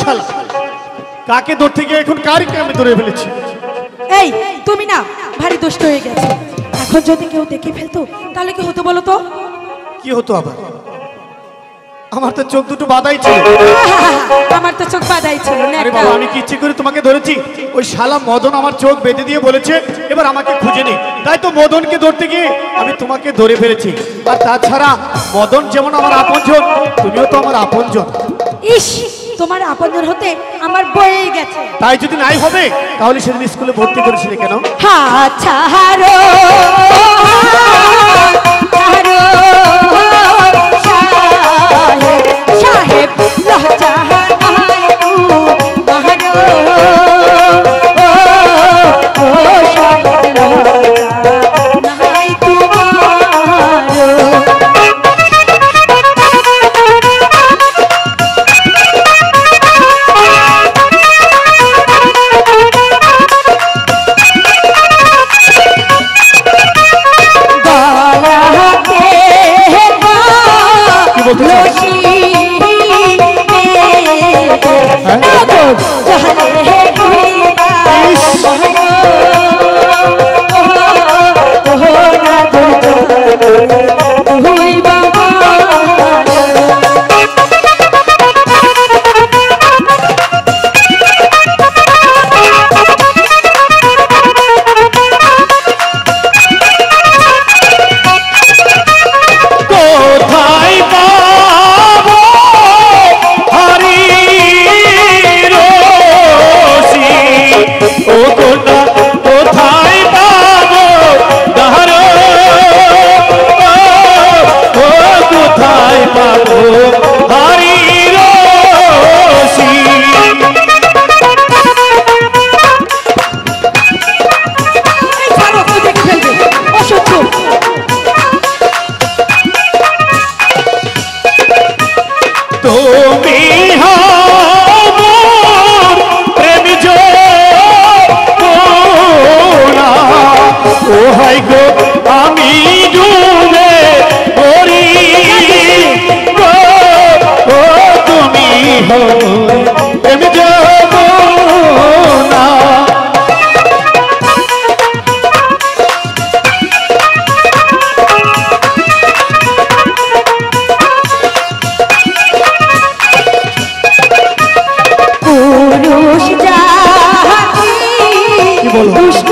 শালা কাকে ধরতে গিয়ে এখন কারকে আমি ধরে ফেলেছি। এই তুমি না ভারী দুষ্ট হয়ে গেছো। এখন যদি কেউ দেখে ফেলতো তাহলে কি হতো বলো তো? কি হতো আবার? আমার তো চোখ দুটো বাঁধাই ছিল। আমার তো চোখ বাঁধাই ছিল না। আরে বাবা, আমি কি ইচ্ছে করে তোমাকে ধরেছি? ওই শালা মদন আমার চোখ বেঁধে দিয়ে বলেছে এবার আমাকে খুঁজে নে, তাই তো মদনকে ধরতে গিয়ে আমি তোমাকে ধরে ফেলেছি। আর তাছাড়া মদন যেমন আমার আপনজন, তুমিও তো আমার আপনজন। ইস, তোমার আপনজন হতে আমার বয়ে গেছে। তাই যদি নাই হবে তাহলে সেদিন স্কুলে ভর্তি করেছিলে কেন? আচ্ছা হারো হারো সাহেব লজ্জা পুরুষ জাতি দুষ্ট